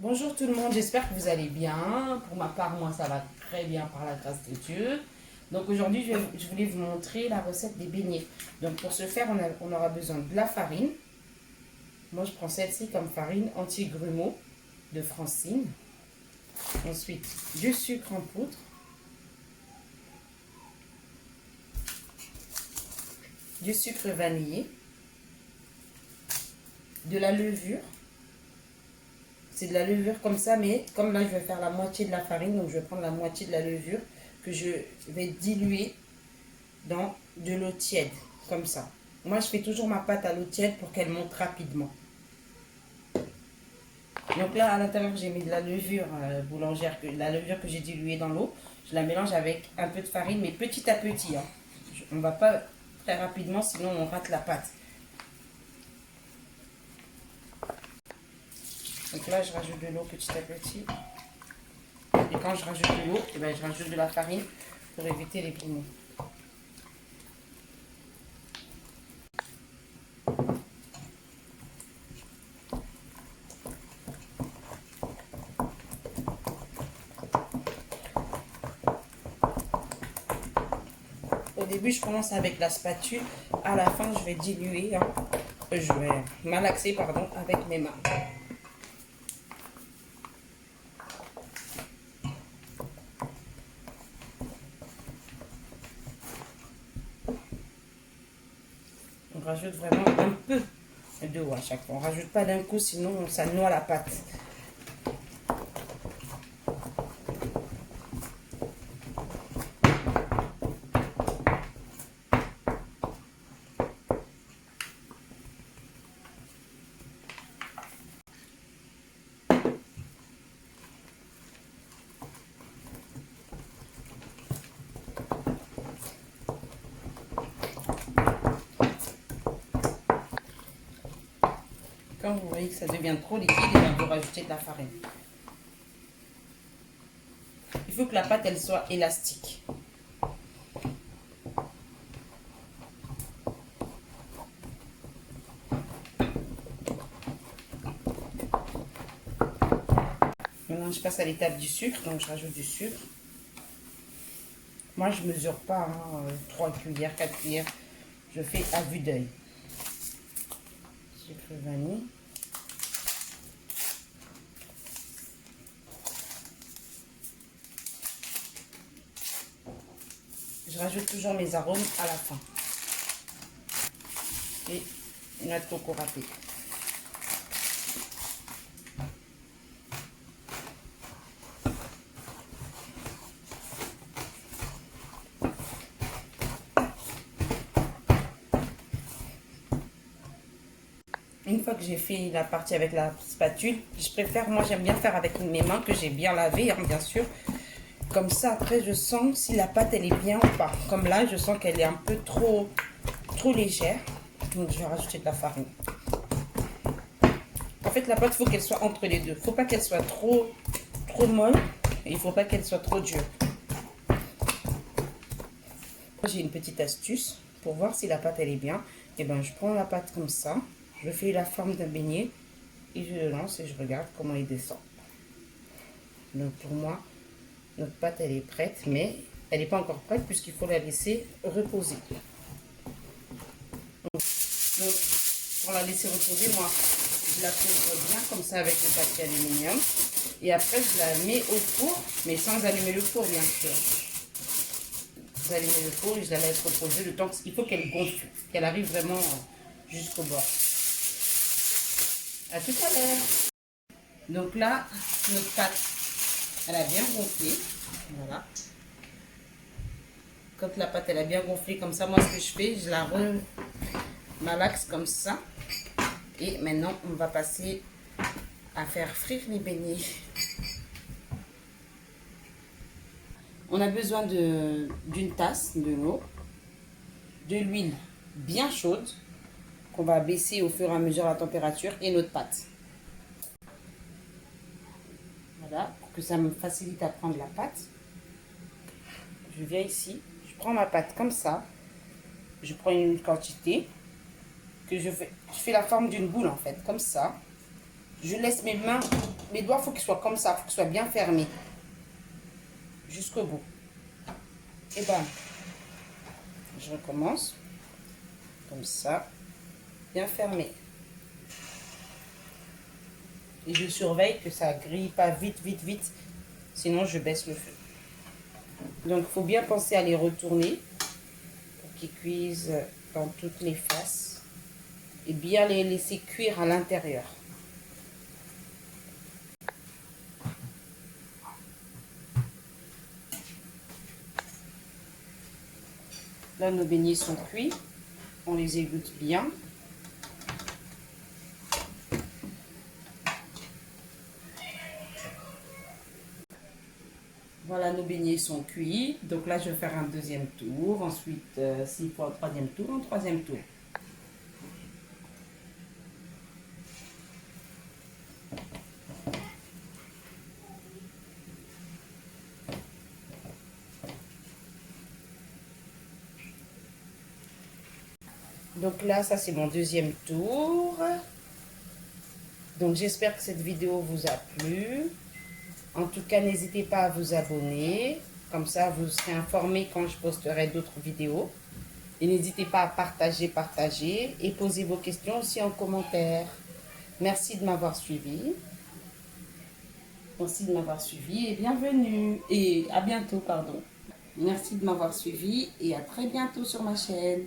Bonjour tout le monde, j'espère que vous allez bien. Pour ma part, moi ça va très bien par la grâce de Dieu. Donc aujourd'hui, je voulais vous montrer la recette des beignets. Donc pour ce faire, on aura besoin de la farine. Moi je prends celle-ci comme farine anti-grumeaux de Francine. Ensuite, du sucre en poudre. Du sucre vanillé. De la levure. C'est de la levure comme ça, mais comme là je vais faire la moitié de la farine, donc je vais prendre la moitié de la levure que je vais diluer dans de l'eau tiède, comme ça. Moi je fais toujours ma pâte à l'eau tiède pour qu'elle monte rapidement. Donc là à l'intérieur j'ai mis de la levure boulangère, la levure que j'ai diluée dans l'eau. Je la mélange avec un peu de farine, mais petit à petit. Hein. On ne va pas très rapidement, sinon on rate la pâte. Donc là je rajoute de l'eau petit à petit. Et quand je rajoute de l'eau, je rajoute de la farine pour éviter les grumons. Au début, je commence avec la spatule. À la fin, je vais diluer. Hein. Je vais malaxer, pardon, avec mes mains. On rajoute vraiment un peu d'eau à chaque fois. On ne rajoute pas d'un coup, sinon ça noie la pâte. Quand vous voyez que ça devient trop liquide, vous rajoutez de la farine. Il faut que la pâte elle soit élastique. Maintenant, je passe à l'étape du sucre, donc je rajoute du sucre. Moi, je ne mesure pas, hein, 3 cuillères, 4 cuillères. Je fais à vue d'œil. Sucre vanille. Je rajoute toujours mes arômes à la fin. Et une noix de coco râpée. Une fois que j'ai fait la partie avec la spatule, je préfère, moi j'aime bien faire avec mes mains que j'ai bien lavées, hein, bien sûr. Comme ça, après, je sens si la pâte elle est bien ou pas. Comme là, je sens qu'elle est un peu trop légère. Donc, je vais rajouter de la farine. En fait, la pâte, il faut qu'elle soit entre les deux. Il ne faut pas qu'elle soit trop molle et il ne faut pas qu'elle soit trop dure. J'ai une petite astuce pour voir si la pâte elle est bien. Et ben, je prends la pâte comme ça. Je fais la forme d'un beignet et je le lance et je regarde comment il descend. Donc, pour moi, notre pâte elle est prête, mais elle n'est pas encore prête puisqu'il faut la laisser reposer. Donc pour la laisser reposer, moi je la couvre bien comme ça avec le papier aluminium. Et après je la mets au four, mais sans allumer le four bien sûr. Vous allumez le four et je la laisse reposer le temps qu'il faut qu'elle gonfle, qu'elle arrive vraiment jusqu'au bord. À tout à l'heure. Donc là, notre pâte, elle a bien gonflé. Voilà. Quand la pâte elle a bien gonflé comme ça, moi ce que je fais, je la remalaxe comme ça. Et maintenant, on va passer à faire frire les beignets. On a besoin d'une tasse de l'eau, de l'huile bien chaude, qu'on va baisser au fur et à mesure la température, et notre pâte. Voilà, pour que ça me facilite à prendre la pâte. Je viens ici, je prends ma pâte comme ça, je prends une quantité que je fais la forme d'une boule en fait, comme ça. Je laisse mes mains, mes doigts, il faut qu'ils soient comme ça, il faut qu'ils soient bien fermés. Jusqu'au bout. Et ben, je recommence. Comme ça. Bien fermé. Et je surveille que ça grille pas vite, vite, vite. Sinon, je baisse le feu. Donc, il faut bien penser à les retourner pour qu'ils cuisent dans toutes les faces. Et bien les laisser cuire à l'intérieur. Là, nos beignets sont cuits. On les égoutte bien. Voilà, nos beignets sont cuits. Donc là, je vais faire un deuxième tour. Ensuite, s'il faut un troisième tour, un troisième tour. Donc là, ça c'est mon deuxième tour. Donc j'espère que cette vidéo vous a plu. En tout cas, n'hésitez pas à vous abonner. Comme ça, vous serez informés quand je posterai d'autres vidéos. Et n'hésitez pas à partager et poser vos questions aussi en commentaire. Merci de m'avoir suivi. Merci de m'avoir suivi et bienvenue. Et à bientôt, pardon. Merci de m'avoir suivi et à très bientôt sur ma chaîne.